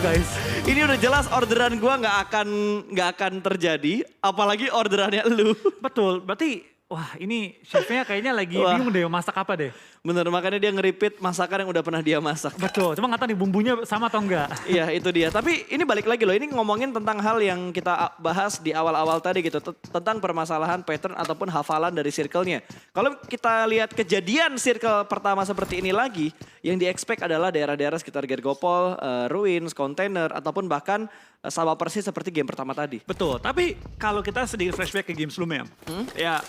guys. Ini udah jelas orderan gua nggak akan terjadi, apalagi orderannya lu. Betul, berarti wah ini chefnya kayaknya lagi Wah. bingung deh masak apa deh. Bener, makanya dia nge-repeat masakan yang udah pernah dia masak. Betul, cuma nggak tahu nih bumbunya sama atau enggak. Iya itu dia, tapi ini balik lagi loh, ini ngomongin tentang hal yang kita bahas di awal-awal tadi gitu. Tentang permasalahan pattern ataupun hafalan dari circle-nya. Kalau kita lihat kejadian circle pertama seperti ini lagi, yang di-expect adalah daerah-daerah sekitar Gergopol, Ruins, Container, ataupun bahkan sama persis seperti game pertama tadi. Betul, tapi kalau kita sedikit flashback ke game sebelumnya, ya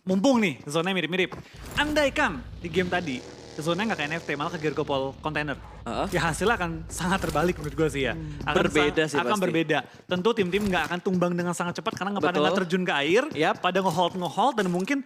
mumpung nih zonanya mirip-mirip. Andaikan di game tadi, zonanya nggak ke NFT, malah ke Gergopol Container. Ya hasilnya akan sangat terbalik menurut gue sih ya. Berbeda sih akan pasti. berbeda. Tentu tim-tim nggak akan tumbang dengan sangat cepat karena pada nggak terjun ke air, Yap. pada nge-hold dan mungkin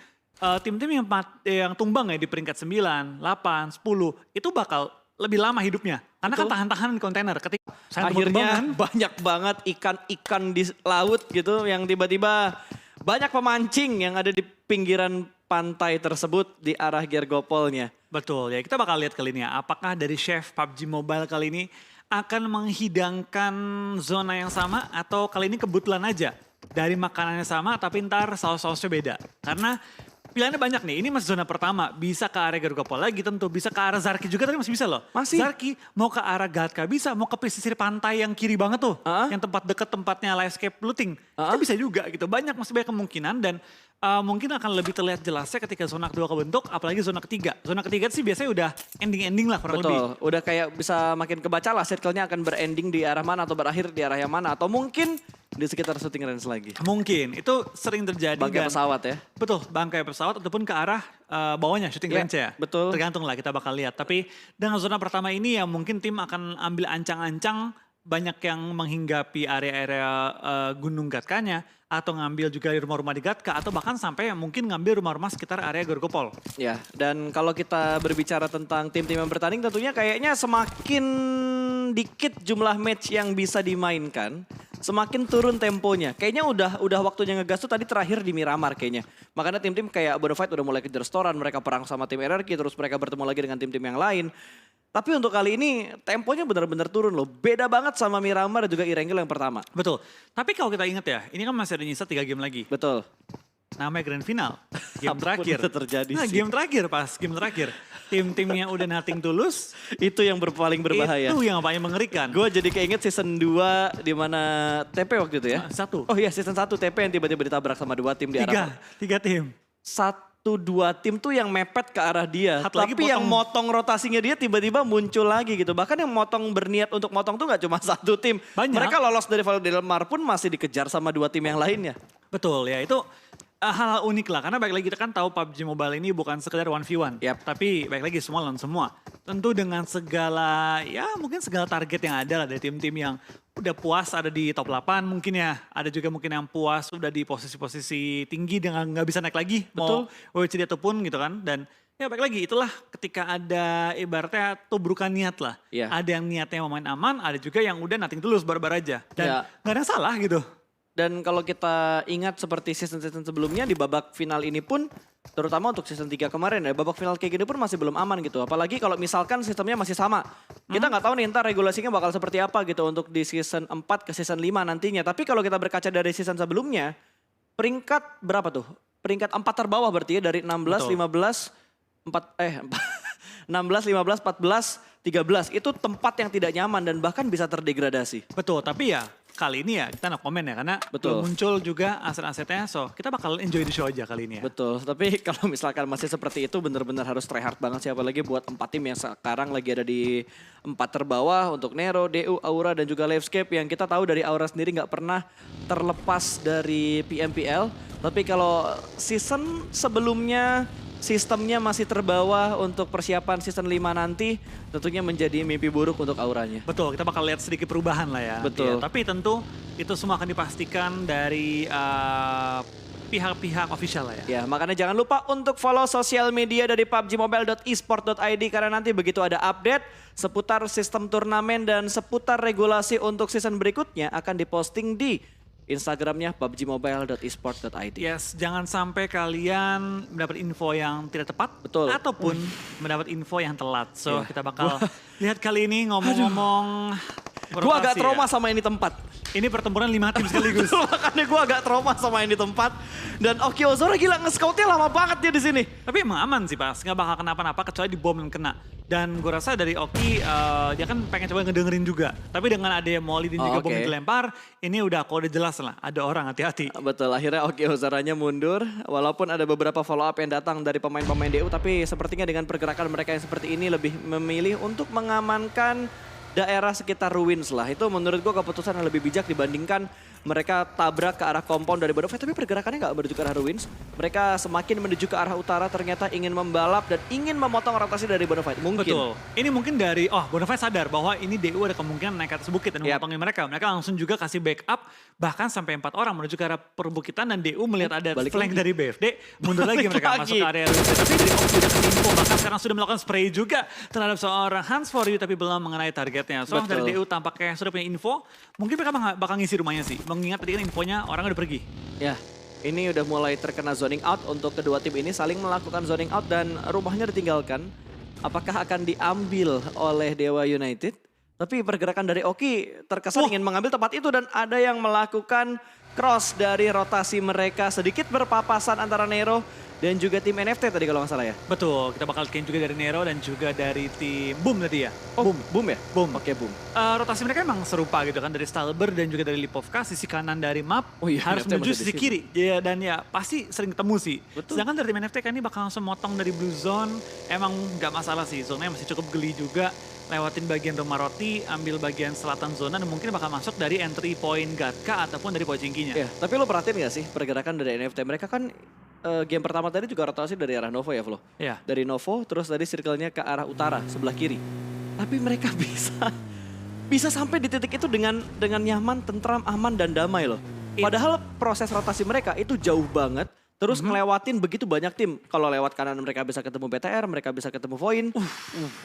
tim-tim yang tumbang ya di peringkat 9, 8, 10, itu bakal lebih lama hidupnya. Karena kan tahan-tahan di kontainer. Ketika Akhirnya banyak banget ikan-ikan di laut gitu yang tiba-tiba banyak pemancing yang ada di pinggiran pantai tersebut di arah Gergopolnya. Betul ya, kita bakal lihat kali ini ya. Apakah dari chef PUBG Mobile kali ini akan menghidangkan zona yang sama atau kali ini kebetulan aja dari makanannya sama tapi ntar saus-sausnya beda. Karena pilihannya banyak nih, ini masih zona pertama, bisa ke area Gergopol lagi tentu, bisa ke arah Zarki juga tapi masih bisa loh. Masih. Zarki mau ke arah Gatka bisa, mau ke pesisir pantai yang kiri banget tuh, yang tempat deket tempatnya Livescape Looting, itu bisa juga gitu. Masih banyak kemungkinan dan mungkin akan lebih terlihat jelasnya ketika zona kedua kebentuk, apalagi zona ketiga. Zona ketiga sih biasanya udah ending-ending lah kurang lebih. Betul, udah kayak bisa makin kebaca lah circle-nya akan berending di arah mana atau berakhir di arah yang mana. Atau mungkin di sekitar shooting range lagi. Mungkin, itu sering terjadi. Bangkai pesawat ya. Betul, bangkai pesawat ataupun ke arah bawahnya shooting range ya. Betul. Tergantung lah kita bakal lihat. Tapi dengan zona pertama ini ya mungkin tim akan ambil ancang-ancang banyak yang menghinggapi area-area Gunung Gatkanya atau ngambil juga rumah-rumah di Gatka atau bahkan sampai mungkin ngambil rumah-rumah sekitar area Gergopol. Ya, dan kalau kita berbicara tentang tim-tim yang bertanding tentunya kayaknya semakin dikit jumlah match yang bisa dimainkan, semakin turun temponya. Kayaknya udah waktunya ngegas tuh tadi terakhir di Miramar kayaknya. Makanya tim-tim kayak Bonafide udah mulai kejar restoran, mereka perang sama tim RRQ, terus mereka bertemu lagi dengan tim-tim yang lain. Tapi untuk kali ini temponya benar-benar turun loh. Beda banget sama Miramar dan juga Irengel yang pertama. Betul, tapi kalau kita ingat ya, ini kan masih ada nyisa 3 game lagi. Betul. Namanya Grand Final, game Apapun terakhir. itu terjadi Nah, sih. game terakhir. Tim-tim yang udah nothing tulus, Itu yang paling berbahaya. itu yang paling mengerikan. Gue jadi keinget season 2 di mana TP waktu itu ya. Satu. Oh iya season 1 TP yang tiba-tiba ditabrak sama 2 tim di arah. Tiga tim. 1-2 tim tuh yang mepet ke arah dia. Satu lagi Tapi yang potong. motong rotasinya dia tiba-tiba muncul lagi gitu. Bahkan yang motong berniat untuk motong tuh gak cuma satu tim. Banyak. Mereka lolos dari Valo Del Mar pun masih dikejar sama 2 tim yang lainnya. Betul ya, itu hal unik lah. Karena baik lagi kita kan tahu PUBG Mobile ini bukan sekedar 1v1. Yap. Tapi baik lagi semua lawan semua. Tentu dengan segala, ya mungkin segala target yang ada lah dari tim-tim yang udah puas ada di top 8 mungkin ya. Ada juga mungkin yang puas udah di posisi-posisi tinggi dengan nggak bisa naik lagi. Betul. Mau WCD ataupun gitu kan. Dan ya baik lagi itulah ketika ada ibaratnya tubrukan niat lah. Iya. Ada yang niatnya mau main aman, ada juga yang udah nothing tulus barbar aja. Dan Ya. nggak ada yang salah gitu. Dan kalau kita ingat seperti season-season sebelumnya di babak final ini pun, terutama untuk season 3 kemarin ya, babak final kayak gini pun masih belum aman gitu. Apalagi kalau misalkan sistemnya masih sama. Kita nggak tahu nih ntar regulasinya bakal seperti apa gitu untuk di season 4 ke season 5 nantinya. Tapi kalau kita berkaca dari season sebelumnya, peringkat berapa tuh? Peringkat 4 terbawah berarti ya dari 16, Betul. 15, 16, 15, 14, 13. Itu tempat yang tidak nyaman dan bahkan bisa terdegradasi. Betul, tapi ya kali ini ya kita no komen ya karena Betul. belum muncul juga aset-asetnya, so kita bakal enjoy the show aja kali ini ya. Betul, tapi kalau misalkan masih seperti itu benar-benar harus try hard banget sih. Apalagi buat 4 tim yang sekarang lagi ada di 4 terbawah untuk Nero, DU, Aura dan juga Livescape. Yang kita tahu dari Aura sendiri nggak pernah terlepas dari PMPL. Tapi kalau season sebelumnya sistemnya masih terbawa untuk persiapan season 5 nanti, tentunya menjadi mimpi buruk untuk Auranya. Betul, kita bakal lihat sedikit perubahan lah ya. Betul. Ya, tapi tentu itu semua akan dipastikan dari pihak-pihak official lah ya. Ya, makanya jangan lupa untuk follow sosial media dari pubgmobile.esport.id karena nanti begitu ada update seputar sistem turnamen dan seputar regulasi untuk season berikutnya akan diposting di Instagramnya pubgmobile.esport.id. Yes, jangan sampai kalian mendapat info yang tidak tepat. Betul. Ataupun mendapat info yang telat. So kita bakal lihat kali ini ngomong-ngomong Gue agak Rotasi trauma ya. sama ini tempat. Ini pertempuran 5 tim sekaligus. Makanya gue agak trauma sama ini tempat. Dan Oki Ozora gila nge-scoutnya lama banget dia di sini. Tapi emang aman sih pas, nggak bakal kenapa-napa kecuali di bom yang kena. Dan gue rasa dari Oki, dia kan pengen coba ngedengerin juga. Tapi dengan ada Molly dan juga bom yang dilempar, ini udah kode jelas lah. Ada orang hati-hati. Betul, akhirnya Oki Ozoranya mundur. Walaupun ada beberapa follow up yang datang dari pemain-pemain DU. Tapi sepertinya dengan pergerakan mereka yang seperti ini lebih memilih untuk mengamankan daerah sekitar ruins lah. Itu menurut gue keputusan yang lebih bijak dibandingkan mereka tabrak ke arah kompon dari Bonafide. Tapi pergerakannya nggak menuju ke arah ruins. Mereka semakin menuju ke arah utara ternyata ingin membalap dan ingin memotong rotasi dari Bonafide. Mungkin. Betul. Ini mungkin dari, Bonafide sadar bahwa ini DU ada kemungkinan naik ke atas bukit dan memotongin mereka. Mereka langsung juga kasih backup, bahkan sampai 4 orang menuju ke arah perbukitan dan DU melihat ada flank dari BFD, mundur lagi mereka masuk ke area ruins. Tapi dari Oki udah kasih info, bahkan sekarang sudah melakukan spray juga terhadap seorang Hans For You tapi belum mengenai targetnya. So dari DU tampaknya sudah punya info, mungkin mereka bakal ngisi rumahnya sih. Mengingat tadi kan infonya orang udah pergi. Ya, ini udah mulai terkena zoning out untuk kedua tim ini saling melakukan zoning out dan rumahnya ditinggalkan. Apakah akan diambil oleh Dewa United? Tapi pergerakan dari Oki terkesan ingin mengambil tempat itu dan ada yang melakukan cross dari rotasi mereka sedikit berpapasan antara Nero dan juga tim NFT tadi kalau nggak salah ya. Betul, kita bakal lihat juga dari Nero dan juga dari tim Boom tadi ya. Boom ya? Boom. Oke, Boom. Rotasi mereka emang serupa gitu kan, dari Stalber dan juga dari Lipovka, sisi kanan dari map harus NFT menuju masih sisi di kiri. Ya, dan ya pasti sering ketemu sih. Betul. Sedangkan dari tim NFT kan ini bakal langsung motong dari Blue Zone, emang nggak masalah sih, zonanya masih cukup geli juga. Lewatin bagian rumah roti, ambil bagian selatan zona dan mungkin bakal masuk dari entry point Gatka ataupun dari Pochinkinya. Ya, tapi lo perhatiin gak sih pergerakan dari NFT? Mereka kan game pertama tadi juga rotasi dari arah Novo ya, Flo? Iya. Dari Novo terus dari circle-nya ke arah utara sebelah kiri. Tapi mereka bisa sampai di titik itu dengan nyaman, tentram, aman dan damai loh. Padahal proses rotasi mereka itu jauh banget. Terus ngelewatin begitu banyak tim. Kalau lewat kanan mereka bisa ketemu BTR, mereka bisa ketemu Voin.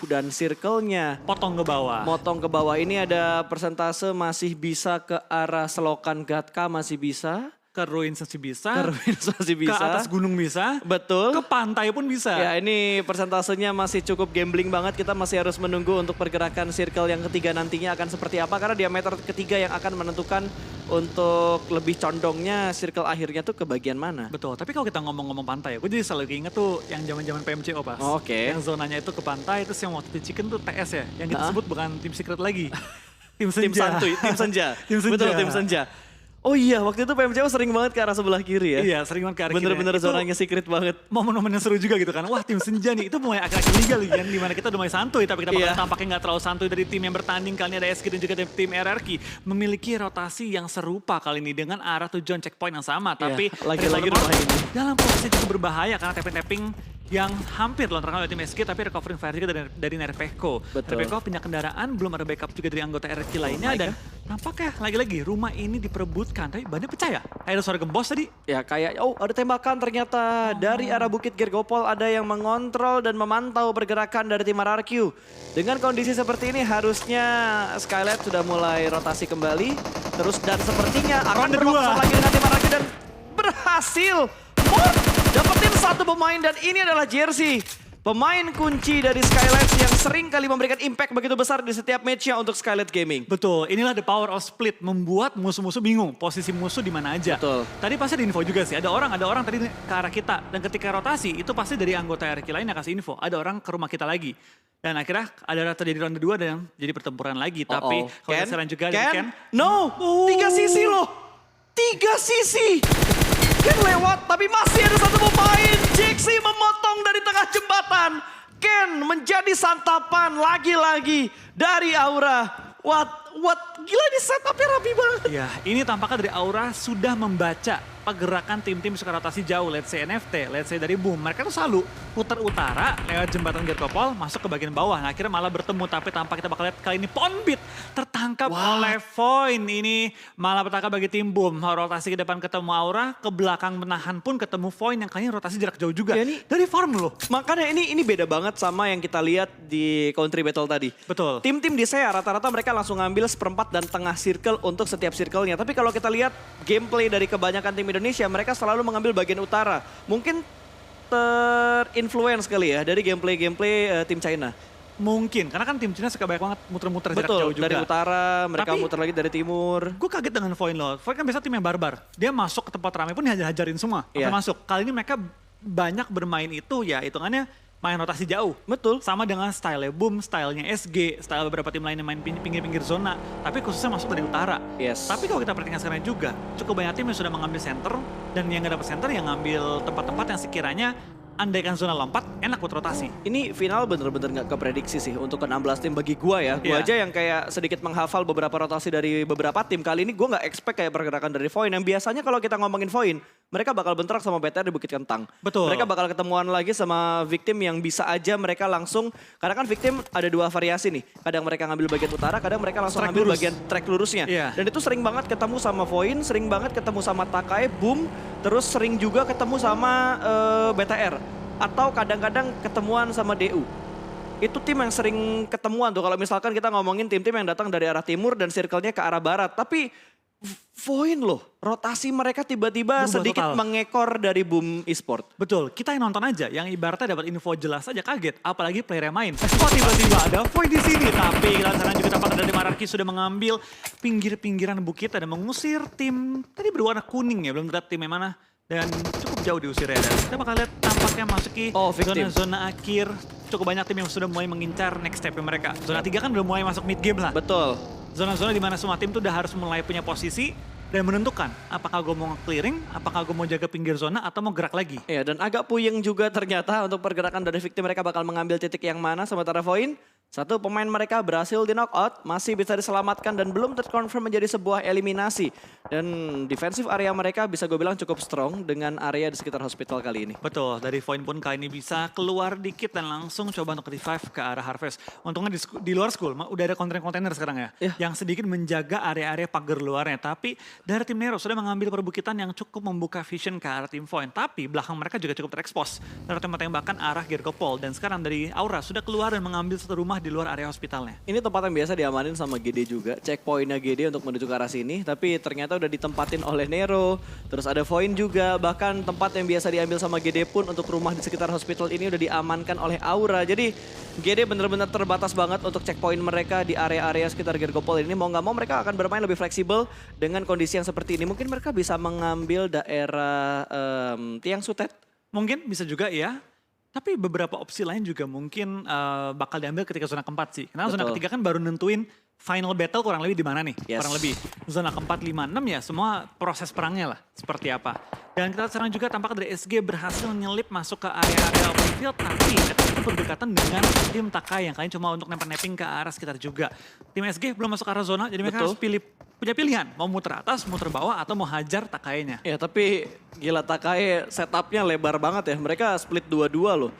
Dan circle-nya Potong ke bawah. motong ke bawah. Ini ada persentase masih bisa ke arah selokan Gatka masih bisa. Ke Ruins masih bisa. Ke Ruins masih bisa. Ke atas gunung bisa. Betul. Ke pantai pun bisa. Ya ini persentasenya masih cukup gambling banget. Kita masih harus menunggu untuk pergerakan circle yang ketiga nantinya akan seperti apa. Karena diameter ketiga yang akan menentukan untuk lebih condongnya circle akhirnya tuh ke bagian mana. Betul, tapi kalau kita ngomong-ngomong pantai, gue jadi selalu inget tuh yang zaman-zaman PMCO pas. Oke. Yang zonanya itu ke pantai, terus yang waktu di Chicken tuh TS ya. Yang kita sebut bukan tim secret lagi. Tim Tim senja. santuy, tim senja. Tim senja. Betul, tim senja. Oh iya, waktu itu PMCO sering banget ke arah sebelah kiri ya. Iya, sering banget ke arah kiri. Bener-bener Itu zonanya secret banget. momen-momen yang seru juga gitu kan. Wah, tim senja nih, itu mulai akhir-akhir liga lagi kan. Dimana kita udah mulai santuy, tapi kita bakal tampaknya nggak terlalu santuy dari tim yang bertanding. Kali ini ada SG dan juga tim RRQ. Memiliki rotasi yang serupa kali ini dengan arah tujuan checkpoint yang sama. Tapi lagi-lagi rumah ini. dalam posisi cukup berbahaya karena tapping-tapping yang hampir lontarkan oleh tim SG, tapi recovering fire juga dari Nerpeko. Betul. Nerpeko pindah kendaraan, belum ada backup juga dari anggota RRQ lainnya. Dan nampaknya lagi-lagi rumah ini diperebutkan, tapi bannya pecah ya? Ada suara gembos tadi? Ya kayak, ada tembakan ternyata dari arah Bukit Gergopol ada yang mengontrol dan memantau pergerakan dari tim RRQ. Dengan kondisi seperti ini harusnya Skylight sudah mulai rotasi kembali. Terus dan sepertinya akan berfokus lagi dengan tim RRQ dan berhasil. Dapetin satu pemain dan ini adalah Jersey. Pemain kunci dari Skylight yang sering kali memberikan impact begitu besar di setiap match-nya untuk Skylight Gaming. Betul, inilah the power of split, membuat musuh-musuh bingung posisi musuh di mana aja. Betul. Tadi pasti ada info juga sih, ada orang tadi ke arah kita. Dan ketika rotasi, itu pasti dari anggota RRQ lain yang kasih info, ada orang ke rumah kita lagi. Dan akhirnya ada terjadi ronde 2 dan jadi pertempuran lagi. Tapi kalau sekarang juga ada Ken. No, 3 sisi loh. 3 sisi. Ken lewat, tapi masih ada satu pemain. Jixi memotong dari tengah jembatan. Ken menjadi santapan lagi-lagi dari Aura. Gila ini setupnya rapi banget. Ya, ini tampaknya dari Aura sudah membaca pergerakan tim-tim suka rotasi jauh. Let's say NFT, let's say dari Boom. Mereka tuh selalu putar utara lewat jembatan Gergopol masuk ke bagian bawah. Nah akhirnya malah bertemu, tapi tampak kita bakal lihat kali ini Ponbit tertangkap oleh Voin. Ini malah bertangkap bagi tim Boom. Rotasi ke depan ketemu Aura, ke belakang menahan pun ketemu Voin yang kayaknya rotasi jarak jauh juga. Ya, ini, dari farm loh. Makanya ini beda banget sama yang kita lihat di country battle tadi. Betul. Tim-tim di SEA rata-rata mereka langsung ngambil seperempat dan tengah circle untuk setiap circle-nya. Tapi kalau kita lihat gameplay dari kebanyakan tim Indonesia, mereka selalu mengambil bagian utara. Mungkin terinfluence kali ya dari gameplay tim China. Mungkin, karena kan tim Cina suka banyak banget muter-muter jarak Betul, jauh juga. dari utara, mereka Tapi- muter lagi dari timur. Gue kaget dengan Void loh. Void kan biasa tim yang barbar. Dia masuk ke tempat ramai pun dihajar-hajarin semua. Iya. Sampai masuk. Kali ini mereka banyak bermain itu ya hitungannya main rotasi jauh. Betul. Sama dengan style Boom, stylenya SG, style beberapa tim lain yang main pinggir-pinggir zona. Tapi khususnya masuk dari utara. Yes. Tapi kalau kita perhatikan sekarang juga, cukup banyak tim yang sudah mengambil center. Dan yang gak dapat center yang ngambil tempat-tempat yang sekiranya andaikan zona lompat, enak buat rotasi. Ini final bener-bener gak keprediksi sih untuk ke-16 tim bagi gua ya. Gua Iya. aja yang kayak sedikit menghafal beberapa rotasi dari beberapa tim. Kali ini gua gak expect kayak pergerakan dari Void. Yang biasanya kalau kita ngomongin Void, mereka bakal bentrok sama BTR di Bukit Kentang. Betul. Mereka bakal ketemuan lagi sama Victim yang bisa aja mereka langsung. Karena kan Victim ada dua variasi nih. Kadang mereka ngambil bagian utara, kadang mereka langsung Track ngambil lurus. bagian track lurusnya. Iya. Dan itu sering banget ketemu sama Void, sering banget ketemu sama Takai, Boom. Terus sering juga ketemu sama BTR. Atau kadang-kadang ketemuan sama DU. Itu tim yang sering ketemuan tuh kalau misalkan kita ngomongin tim-tim yang datang dari arah timur dan circle-nya ke arah barat. Tapi Void loh, rotasi mereka tiba-tiba Berubah sedikit total. mengekor dari Boom Esport. Betul, kita yang nonton aja, yang ibaratnya dapat info jelas aja kaget, apalagi player yang main. Kok tiba-tiba ada Void di sini? Tapi kita sekarang juga tampak dari Mararki sudah mengambil pinggir-pinggiran bukit dan mengusir tim tadi berwarna kuning ya, belum terlihat tim yang mana. Dan cukup jauh diusirnya. Dan kita bakal lihat tampaknya masuki Victim. zona-zona akhir. Cukup banyak tim yang sudah mulai mengincar next step mereka. Zona 3 kan udah mulai masuk mid game lah. Betul. Zona-zona di mana semua tim tuh udah harus mulai punya posisi dan menentukan apakah gue mau nge-clearing, apakah gue mau jaga pinggir zona atau mau gerak lagi. Iya, dan agak puyeng juga ternyata untuk pergerakan dari Victim mereka bakal mengambil titik yang mana sementara Void. Satu pemain mereka berhasil di knockout, masih bisa diselamatkan dan belum terkonfirm menjadi sebuah eliminasi. Dan defensive area mereka bisa gue bilang cukup strong dengan area di sekitar hospital kali ini. Betul, dari Void pun kali ini bisa keluar dikit dan langsung coba untuk revive ke arah Harvest. Untungnya di luar school udah ada kontainer sekarang ya. Iya. Yang sedikit menjaga area-area pagar luarnya. Tapi dari tim Nero sudah mengambil perbukitan yang cukup membuka vision ke arah tim Void. Tapi belakang mereka juga cukup terekspos. Dari tembak-tembakan arah Gergopol. Dan sekarang dari Aura sudah keluar dan mengambil satu rumah di luar area hospitalnya. Ini tempat yang biasa diamanin sama GD juga. Checkpointnya GD untuk menuju ke arah sini. Tapi ternyata udah ditempatin oleh Nero. Terus ada Void juga. Bahkan tempat yang biasa diambil sama GD pun untuk rumah di sekitar hospital ini udah diamankan oleh Aura. Jadi GD benar-benar terbatas banget untuk checkpoint mereka di area-area sekitar Gergopol ini. Mau nggak mau mereka akan bermain lebih fleksibel dengan kondisi yang seperti ini. Mungkin mereka bisa mengambil daerah Tiang Sutet. Mungkin bisa juga ya. Tapi beberapa opsi lain juga mungkin bakal diambil ketika zona keempat sih. Karena zona Betul. ketiga kan baru nentuin final battle kurang lebih di mana nih. Yes. Kurang lebih zona keempat, 5, 6 ya semua proses perangnya lah seperti apa. Dan kita sekarang juga tampak dari SG berhasil nyelip masuk ke area-area open field. Tapi itu berdekatan dengan tim Takai yang kalian cuma untuk nempel-nemping ke arah sekitar juga. Tim SG belum masuk ke arah zona jadi mereka Betul. harus punya pilihan. Mau muter atas, muter bawah atau mau hajar Takainya. Ya tapi gila Takai setupnya lebar banget ya. Mereka split 2-2 loh.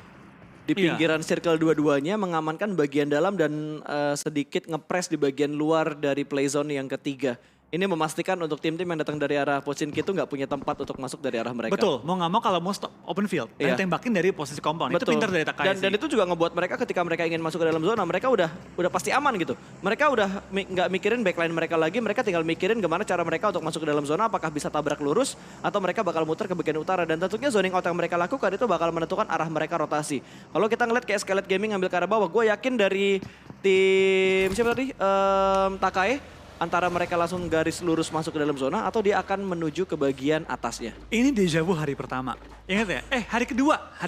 Di Iya. pinggiran circle dua-duanya mengamankan bagian dalam dan sedikit ngepres di bagian luar dari play zone yang ketiga. Ini memastikan untuk tim-tim yang datang dari arah Pochinki itu nggak punya tempat untuk masuk dari arah mereka. Betul, mau nggak mau kalau mau stop open field, Iya. dan tembakin dari posisi compound. Itu Betul. pintar dari Takai Dan itu juga ngebuat mereka ketika mereka ingin masuk ke dalam zona, mereka udah pasti aman gitu. Mereka udah nggak mikirin backline mereka lagi, mereka tinggal mikirin gimana cara mereka untuk masuk ke dalam zona, apakah bisa tabrak lurus atau mereka bakal muter ke bagian utara. Dan tentunya zoning out yang mereka lakukan itu bakal menentukan arah mereka rotasi. Kalau kita ngeliat kayak Skelet Gaming ngambil ke arah bawah, gue yakin dari tim siapa tadi? Takai. Antara mereka langsung garis lurus masuk ke dalam zona atau dia akan menuju ke bagian atasnya. Ini deja vu hari pertama. Ingat ya? Hari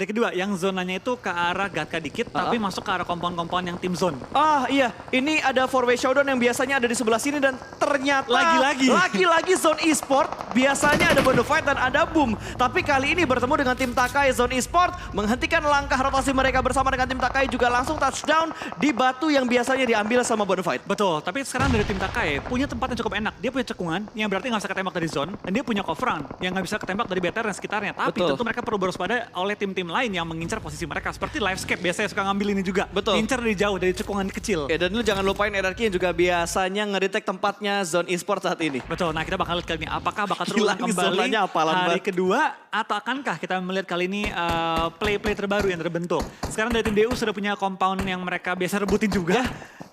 kedua yang zonanya itu ke arah Gatka dikit, tapi masuk ke arah kompon-kompon yang tim zone. Ah iya, ini ada 4-way showdown yang biasanya ada di sebelah sini dan ternyata lagi-lagi Zone Esport. Biasanya ada Bonafide dan ada Boom. Tapi kali ini bertemu dengan tim Takai, Zone Esport menghentikan langkah rotasi mereka bersama dengan tim Takai juga langsung touchdown di batu yang biasanya diambil sama Bonafide. Betul, tapi sekarang dari tim Takai punya tempat yang cukup enak. Dia punya cekungan yang berarti nggak bisa ketembak dari zone, dan dia punya coveran yang nggak bisa ketembak dari BTR dan sekitarnya. Tapi Betul. tentu mereka perlu berwaspada oleh tim-tim lain yang mengincar posisi mereka. Seperti Livescape biasanya suka ngambil ini juga. Betul. Incar dari jauh, dari cekungan kecil. Ya dan lu jangan lupain RRQ yang juga biasanya ngedetect tempatnya Zone Esport saat ini. Betul, nah kita bakal lihat kali ini apakah bakal terulang Gila, ini kembali zonanya apalan hari banget. kedua atau akankah kita melihat kali ini play-play terbaru yang terbentuk. Sekarang dari tim DU sudah punya compound yang mereka biasa rebutin juga.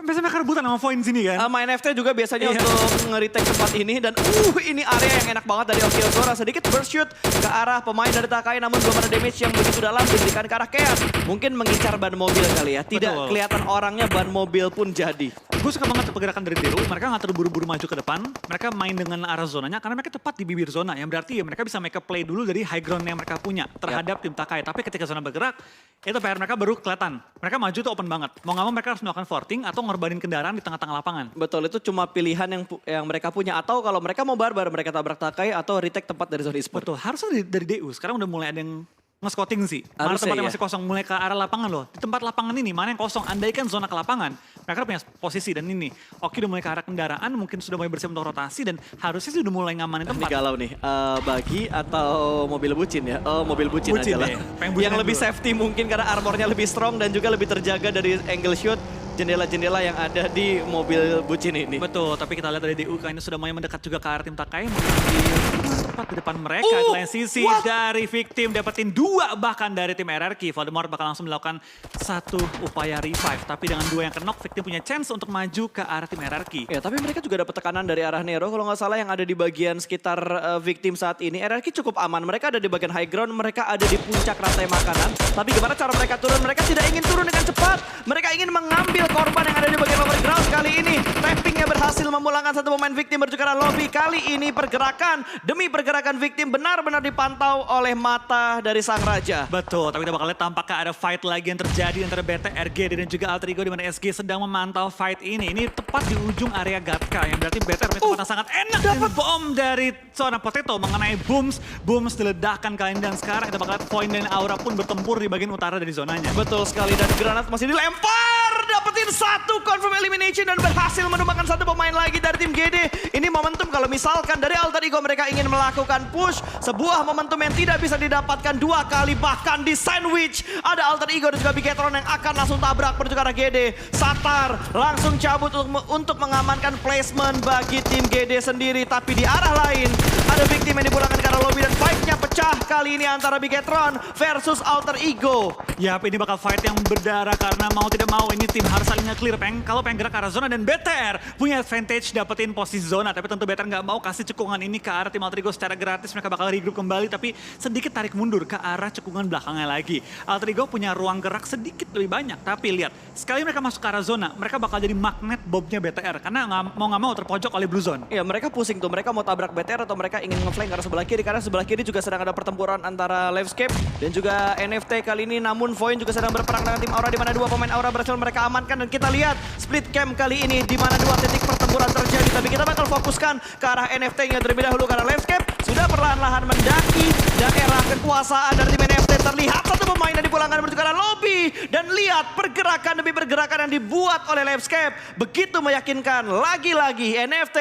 Biasa mereka rebutan sama Void sini kan. Main FT juga biasanya Iya. untuk nge-retake tempat ini dan ini area yang enak banget dari Okiogora. Sedikit burst shoot ke arah pemain dari Takai namun belum ada damage yang begitu dalam diberikan ke arah Kean. Mungkin mengincar ban mobil kali ya. Tidak Betul. kelihatan orangnya, ban mobil pun jadi. Gue suka banget pergerakan dari DU, mereka nggak terburu-buru maju ke depan, mereka main dengan arah zonanya karena mereka tepat di bibir zona, yang berarti ya mereka bisa make a play dulu dari high ground yang mereka punya terhadap tim Takai. Tapi ketika zona bergerak, itu PR mereka baru kelihatan. Mereka maju tuh open banget. Mau nggak mau mereka harus melakukan forting atau ngorbanin kendaraan di tengah-tengah lapangan. Betul, itu cuma pilihan yang mereka punya. Atau kalau mereka mau barbar, mereka tabrak Takai atau retake tempat dari zona e-sport. Betul, harusnya dari DU. Sekarang udah mulai ada yang nge-scouting sih. Mana Harusnya tempatnya ya. masih kosong, mulai ke arah lapangan loh. Di tempat lapangan ini, mana yang kosong? Andaikan zona ke lapangan, mereka punya posisi dan ini. Oke udah mulai ke arah kendaraan, mungkin sudah mulai bersiap untuk rotasi dan harusnya sih udah mulai ngamanin Ini tempat. galau nih, bagi atau mobil bucin ya? Oh, mobil bucin Bucin aja lah. deh, pengen bucin Yang lebih dulu. safety mungkin karena armornya lebih strong dan juga lebih terjaga dari angle shoot jendela-jendela yang ada di mobil bucin ini. Betul, tapi kita lihat dari DU kayaknya sudah mulai mendekat juga ke arah tim Takai. Mengambil tepat di depan mereka. Di lain sisi what? dari victim dapetin 2 bahkan dari tim RRQ. Voldemort bakal langsung melakukan 1 upaya revive. Tapi dengan 2 yang knock, victim punya chance untuk maju ke arah tim RRQ. Ya, tapi mereka juga dapat tekanan dari arah Nero. Kalau nggak salah yang ada di bagian sekitar victim saat ini. RRQ cukup aman. Mereka ada di bagian high ground. Mereka ada di puncak rantai makanan. Tapi gimana cara mereka turun? Mereka tidak ingin turun dengan cepat. Mereka ingin mengambil korban yang ada di bagian lower ground. Kali ini tappingnya berhasil memulangkan satu pemain victim menuju ke arah lobby. Kali ini pergerakan demi pergerakan victim benar-benar dipantau oleh mata dari sang raja. Betul, tapi kita bakal lihat tampaknya ada fight lagi yang terjadi antara BTRG dan juga Alter Ego di mana SG sedang memantau fight ini. Ini tepat di ujung area Gatka yang berarti BTR punya tempat yang sangat enak. Dapat bom dari seorang Potato mengenai Booms. Booms diledakkan kali ini dan sekarang kita bakal lihat Void dan Aura pun bertempur di bagian utara dari zonanya. Betul sekali dan granat masih dilempar. Dapetin satu confirm elimination dan berhasil menumbangkan satu pemain lagi dari tim GD. Ini momentum kalau misalkan dari Alter Ego mereka ingin melakukan push. Sebuah momentum yang tidak bisa didapatkan 2 kali. Bahkan di sandwich ada Alter Ego dan juga Bigetron yang akan langsung tabrak menuju ke arah GD. Satar langsung cabut untuk mengamankan placement bagi tim GD sendiri. Tapi di arah lain ada victim yang dipulangkan ke arah lobby dan fight-nya pecah kali ini antara Bigetron versus Alter Ego. Yap, ini bakal fight yang berdarah karena mau tidak mau ini tim harus saling nge-clear. Kalau pengen gerak ke arah zona dan BTR punya advantage dapetin posisi zona. Tapi tentu BTR nggak mau kasih cekungan ini ke arah tim Alter Ego secara gratis. Mereka bakal regroup kembali tapi sedikit tarik mundur ke arah cekungan belakangnya lagi. Alter Ego punya ruang gerak sedikit lebih banyak. Tapi lihat, sekali mereka masuk ke arah zona, mereka bakal jadi magnet bomnya BTR. Karena nggak mau terpojok oleh Blue Zone. Ya mereka pusing tuh, mereka mau tabrak BTR atau mereka ingin ngeflank ke arah sebelah kiri. Karena sebelah kiri juga sedang ada pertempuran antara Livescape dan juga NFT kali ini. Namun Void juga sedang berperang dengan tim Aura di mana 2 pemain Aura berhasil mereka amankan. Dan kita lihat split camp kali ini di mana 2 titik pertempuran terjadi. Tapi kita bakal fokuskan ke arah NFT-nya terlebih dahulu karena Livescape sudah perlahan-lahan mendaki daerah kekuasaan dari tim NFT. Terlihat satu pemain yang dipulangkan menuju ke arah lobby. Dan lihat pergerakan demi pergerakan yang dibuat oleh Livescape. Begitu meyakinkan. Lagi-lagi NFT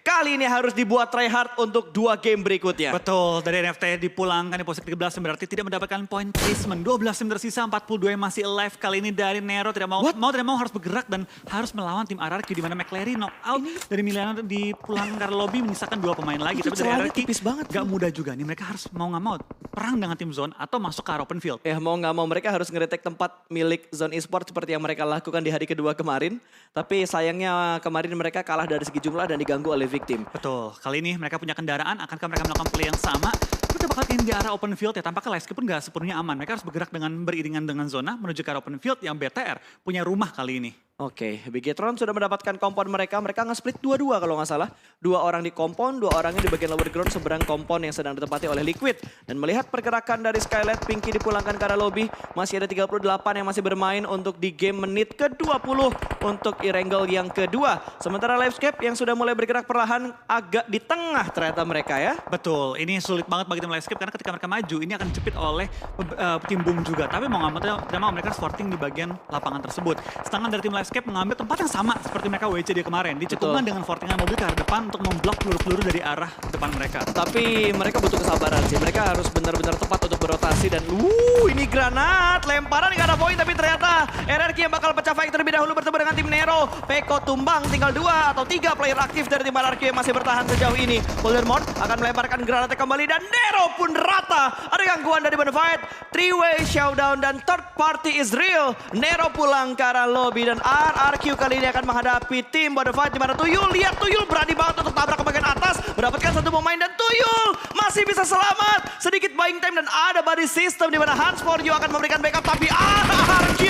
kali ini harus dibuat tryhard untuk 2 game berikutnya. Betul, dari NFT dipulangkan di posisi 13 berarti tidak mendapatkan point placement. 12 tim tersisa, 42 yang masih alive kali ini dari Nero. Tidak mau tidak mau harus bergerak dan harus melawan tim RRQ di mana McClary knock out dari Milano dipulangkan ke lobby menyisakan 2 pemain lagi. Itu Tapi dari celahnya RRQ tipis banget. gak mudah juga nih. Mereka harus mau nggak mau perang dengan tim zone atau masuk ke arah open field. Ya mau nggak mau mereka harus ngeretek tempat milik Zone Esports seperti yang mereka lakukan di hari kedua kemarin. Tapi sayangnya kemarin mereka kalah dari segi jumlah dan diganggu oleh victim. Betul, kali ini mereka punya kendaraan, akankah mereka melakukan play yang sama? Mereka bakal ingin di arah open field ya, tampaknya Livescape pun gak sepenuhnya aman. Mereka harus bergerak dengan beriringan dengan zona menuju ke arah open field yang BTR punya rumah kali ini. Oke, Bigetron sudah mendapatkan kompon mereka. Mereka nge-split 2-2 kalau nggak salah. 2 orang di kompon, 2 orangnya di bagian lower ground seberang kompon yang sedang ditempati oleh Liquid. Dan melihat pergerakan dari Skylight, Pinky dipulangkan ke arah lobby. Masih ada 38 yang masih bermain untuk di game menit ke-20 untuk Irangel yang kedua. Sementara Livescape yang sudah mulai bergerak perlahan agak di tengah ternyata mereka ya. Betul, ini sulit banget bagi tim Livescape karena ketika mereka maju ini akan dijepit oleh tim Boom juga. Tapi mau nggak mau tidak mau mereka sporting di bagian lapangan tersebut. Sedangkan dari tim Livescape mengambil tempat yang sama seperti mereka WCD kemarin. Dicukupkan dengan fortingan mobil ke arah depan untuk memblok peluru-peluru dari arah depan mereka. Tapi mereka butuh kesabaran sih. Mereka harus benar-benar tepat untuk berotasi dan ini granat, lemparan nggak ada poin tapi ternyata RRQ yang bakal pecah fight terlebih dahulu bertemu dengan tim Nero. Peko tumbang, tinggal 2 atau 3 player aktif dari tim RRQ yang masih bertahan sejauh ini. Voldemort akan melemparkan granatnya kembali dan Nero pun rata. Ada gangguan dari Bonafide, 3-way showdown dan third party is real. Nero pulang ke arah lobby dan RRQ kali ini akan menghadapi tim Bonafide di mana Tuyul, lihat Tuyul berani banget untuk tabrak ke bagian atas, mendapatkan satu pemain dan Tuyul masih bisa selamat. Sedikit buying time dan ada body system di mana Hans For You akan memberikan backup tapi RRQ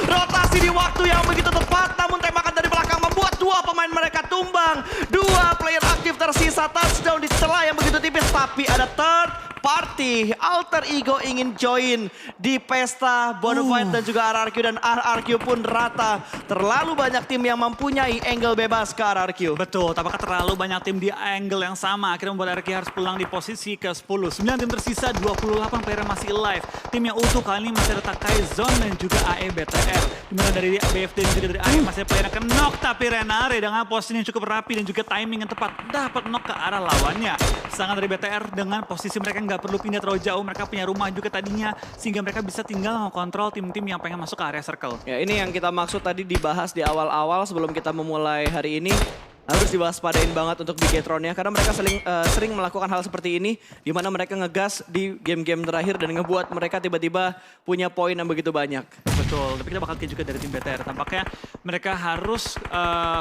rotasi di waktu yang begitu tepat namun tembakan dari belakang membuat 2 pemain mereka tumbang. 2 player aktif tersisa, touchdown di celah yang begitu tipis tapi ada third party. Alter Ego ingin join di pesta Bonafide dan juga RRQ dan RRQ pun rata. Terlalu banyak tim yang mempunyai angle bebas ke RRQ. Betul, tampaknya terlalu banyak tim di angle yang sama. Akhirnya membuat RRQ harus pulang di posisi ke-10. 9 tim tersisa, 28 player masih live. Tim yang utuh kali ini masih ada Takai, Zone dan juga AE BTR. Dimana dari BFD dan juga dari AE masih ada player yang ke-knock. Tapi Renare dengan posisi yang cukup rapi dan juga timing yang tepat dapat knock ke arah lawannya. Sedangkan dari BTR dengan posisi mereka nggak perlu pindah terlalu jauh. Mereka punya rumah juga tadinya sehingga mereka bisa tinggal mengontrol tim-tim yang pengen masuk ke area circle. Ya ini yang kita maksud tadi dibahas di awal-awal sebelum kita memulai hari ini. Harus diwaspadain banget untuk Bigetron-nya karena mereka sering melakukan hal seperti ini di mana mereka ngegas di game-game terakhir dan ngebuat mereka tiba-tiba punya poin yang begitu banyak. Betul, tapi kita bakal lihat juga dari tim BTR. Tampaknya mereka harus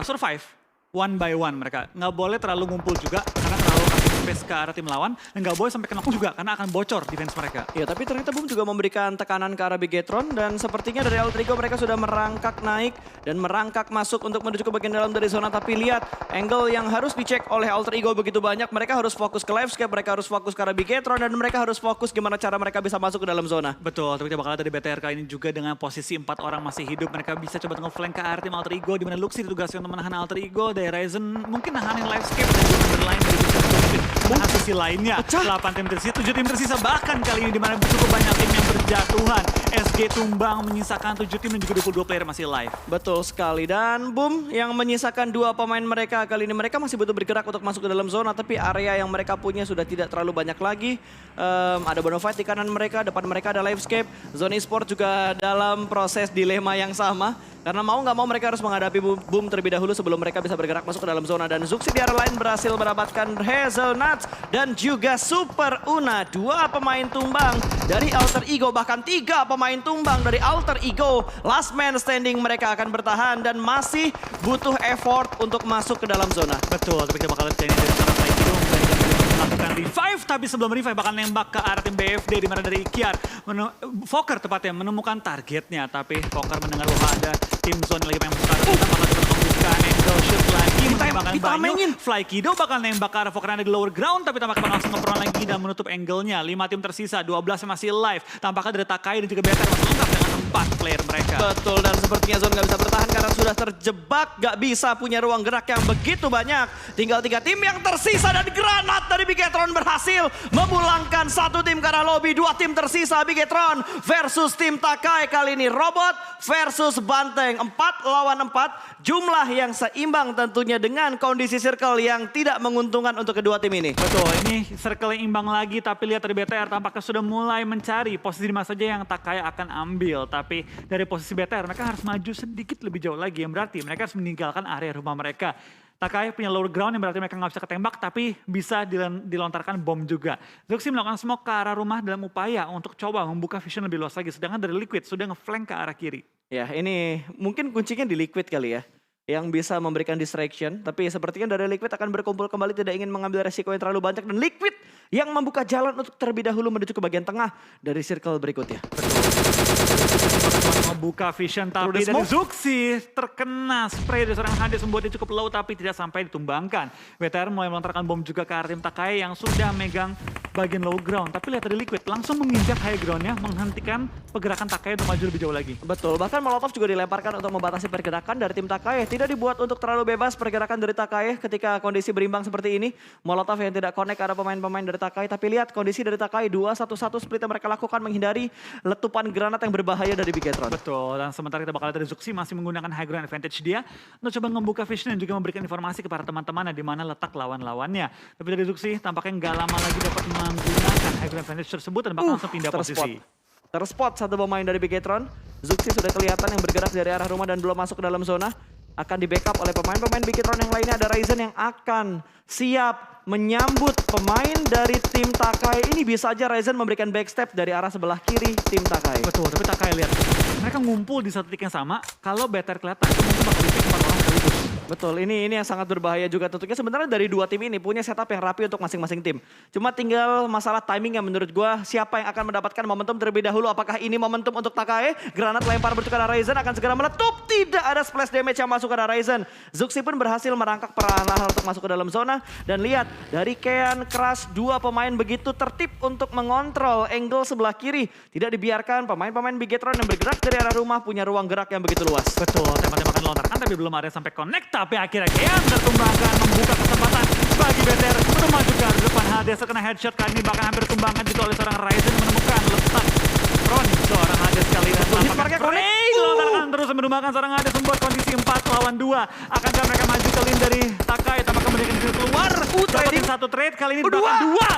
survive one by one mereka. Nggak boleh terlalu ngumpul juga karena terlalu kasih space ke arah tim lawan. Dan nggak boleh sampai knock juga karena akan bocor defense mereka. Ya tapi ternyata Boom juga memberikan tekanan ke arah Bigetron. Dan sepertinya dari Alter Ego mereka sudah merangkak naik dan merangkak masuk untuk menuju ke bagian dalam dari zona. Tapi lihat angle yang harus dicek oleh Alter Ego begitu banyak. Mereka harus fokus ke Livescape, mereka harus fokus ke arah Bigetron. Dan mereka harus fokus gimana cara mereka bisa masuk ke dalam zona. Betul, tapi kita bakal lihat dari BTR kali ini juga dengan posisi 4 orang masih hidup. Mereka bisa coba nge-flank ke arah tim Alter Ego. Di mana Luxy ditugaskan untuk menahan Alter Ego. Dari Ryzen mungkin nahanin Livescape dan juga berlain dari menahan sisi lainnya. 8 tim tersisa, 7 tim tersisa bahkan kali ini di mana cukup banyak tim yang berjatuhan. SG tumbang menyisakan 7 tim dan juga 22 player masih live. Betul sekali dan Boom yang menyisakan 2 pemain mereka kali ini. Mereka masih butuh bergerak untuk masuk ke dalam zona tapi area yang mereka punya sudah tidak terlalu banyak lagi. Ada Bonafide di kanan mereka, depan mereka ada Livescape. Zone Esport juga dalam proses dilema yang sama. Karena mau nggak mau mereka harus menghadapi Boom terlebih dahulu sebelum mereka bisa bergerak masuk ke dalam zona. Dan Zuxi di arah lain berhasil mendapatkan Hazelnuts dan juga Super Una. 2 pemain tumbang dari Alter Ego, bahkan 3 pemain tumbang dari Alter Ego. Last man standing mereka akan bertahan dan masih butuh effort untuk masuk ke dalam zona. Betul, tapi kita bakal lihat ini dari arah Flykido melakukan revive, tapi sebelum revive bakal nembak ke arah tim BFD di mana dari Ikiar. Fokker tepatnya menemukan targetnya, tapi Fokker mendengar bahwa ada tim zone lagi pengen besar. Kita bakal coba membuka angle shoot lagi, menembakkan banyak. Flykido bakal nembak ke arah Fokker yang ada di lower ground, tapi tampaknya bakal langsung nge-prone lagi dan menutup angle-nya. 5 tim tersisa, 12 yang masih live. Tampaknya dari Takai dan juga BTR masih lengkap dengan 4 player mereka. Betul, dan sepertinya Zone nggak bisa bertahan karena sudah terjebak, nggak bisa punya ruang gerak yang begitu banyak. Tinggal 3 tim yang tersisa dan granat dari Bigetron berhasil memulangkan 1 tim ke arah lobby. 2 tim tersisa Bigetron versus tim Takai kali ini. Robot versus Banteng, 4 lawan 4. Jumlah yang seimbang tentunya dengan kondisi circle yang tidak menguntungkan untuk kedua tim ini. Betul, ini circle yang imbang lagi, tapi lihat dari BTR tampaknya sudah mulai mencari posisi di mana saja yang Takai akan ambil. Tapi dari posisi BTR mereka harus maju sedikit lebih jauh lagi, yang berarti mereka harus meninggalkan area rumah mereka. Takai punya lower ground yang berarti mereka nggak bisa ketembak, tapi bisa dilontarkan bom juga. Zuxi melakukan smoke ke arah rumah dalam upaya untuk coba membuka vision lebih luas lagi. Sedangkan dari Liquid sudah nge-flank ke arah kiri. Ya ini mungkin kuncinya di Liquid kali ya. Yang bisa memberikan distraction. Tapi sepertinya dari Liquid akan berkumpul kembali, tidak ingin mengambil resiko yang terlalu banyak. Dan Liquid yang membuka jalan untuk terlebih dahulu menuju ke bagian tengah dari circle berikutnya. Membuka vision tapi dari Zuxi terkena spray dari seorang Hades membuat dia cukup low tapi tidak sampai ditumbangkan. BTR mulai melontarkan bom juga ke arah tim Takai yang sudah megang bagian low ground. Tapi lihat dari Liquid, langsung menginjak high groundnya, menghentikan pergerakan Takai untuk maju lebih jauh lagi. Betul, bahkan Molotov juga dilemparkan untuk membatasi pergerakan dari tim Takai. Tidak dibuat untuk terlalu bebas pergerakan dari Takai ketika kondisi berimbang seperti ini. Molotov yang tidak connect ada pemain-pemain dari Takai. Tapi lihat kondisi dari Takai 2-1-1 split yang mereka lakukan menghindari letupan granat yang berbahaya dari Bigetron. Betul, dan sementara kita bakal lihat dari Zuxi masih menggunakan high ground advantage dia untuk coba membuka vision dan juga memberikan informasi kepada teman-teman di mana letak lawan-lawannya. Tapi dari Zuxi tampaknya nggak lama lagi dapat menggunakan high ground advantage tersebut dan bakal langsung pindah posisi. Terspot satu pemain dari Bigetron. Zuxi sudah kelihatan yang bergerak dari arah rumah dan belum masuk ke dalam zona. Akan di backup oleh pemain-pemain Bigetron yang lainnya. Ada Ryzen yang akan siap menyambut pemain dari tim Takai. Ini bisa aja Ryzen memberikan backstep dari arah sebelah kiri tim Takai. Betul, tapi Takai lihat. Mereka ngumpul di satu titik yang sama. Kalau BTR kelihatan, itu mungkin bakal di-pick 4 orang sekaligus. Betul, ini yang sangat berbahaya juga tentunya. Sebenarnya dari dua tim ini punya setup yang rapi untuk masing-masing tim. Cuma tinggal masalah timing yang menurut gua siapa yang akan mendapatkan momentum terlebih dahulu. Apakah ini momentum untuk Takai? Granat lempar bertukar arah Ryzen akan segera meletup. Tidak ada splash damage yang masuk ke arah Ryzen. Zuxi pun berhasil merangkak perlahan-lahan untuk masuk ke dalam zona. Dan lihat dari Kean, Crush, dua pemain begitu tertib untuk mengontrol angle sebelah kiri. Tidak dibiarkan pemain-pemain Bigetron yang bergerak dari arah rumah punya ruang gerak yang begitu luas. Betul, tembak-tembakan dilontarkan tapi belum ada yang sampai connect. Tapi akhirnya Kean tertumbangkan membuka kesempatan bagi BTR untuk maju ke arah depan. Hades terkena headshot kali ini bahkan hampir tumbangkan gitu oleh seorang Ryzen menemukan letak front seorang Hades kali ini. Hitmarknya connect. Dilontarkan terus menumbangkan seorang Hades membuat kondisi 4-lawan-2. Akankah mereka maju ke lane dari Takai tanpa kemudian keluar? Dapetin satu trade kali ini bahkan dua.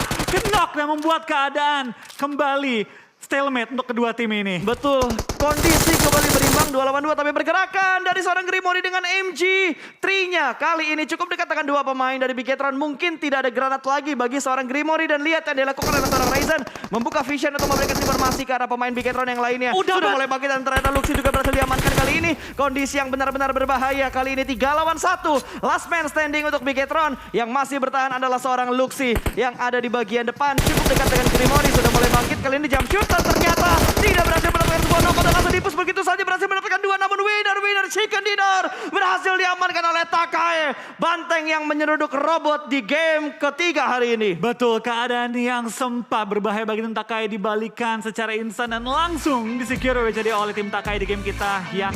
Knock dan membuat keadaan kembali stalemate untuk kedua tim ini. Betul, kondisi kembali berimbang 2-2 tapi pergerakan dari seorang Grimori dengan MG. Trinya kali ini cukup dekat dengan dua pemain dari Bigetron. Mungkin tidak ada granat lagi bagi seorang Grimori dan lihat yang dilakukan oleh seorang Ryzen. Membuka vision untuk memberikan informasi ke arah pemain Bigetron yang lainnya. Sudah mulai bangkit dan ternyata Luxi juga berhasil diamankan kali ini. Kondisi yang benar-benar berbahaya kali ini 3-1. Last man standing untuk Bigetron. Yang masih bertahan adalah seorang Luxi yang ada di bagian depan. Cukup dekat dengan Grimori, sudah mulai bangkit kali ini jump shoot. Ternyata tidak berhasil mendapatkan sebuah knock dan langsung dipus begitu saja berhasil mendapatkan dua, namun winner chicken dinner berhasil diamankan oleh Takai. Banteng yang menyeruduk robot di game ketiga hari ini. Betul, keadaan yang sempat berbahaya bagi tim Takai dibalikan secara instan dan langsung disecure jadi oleh tim Takai di game kita yang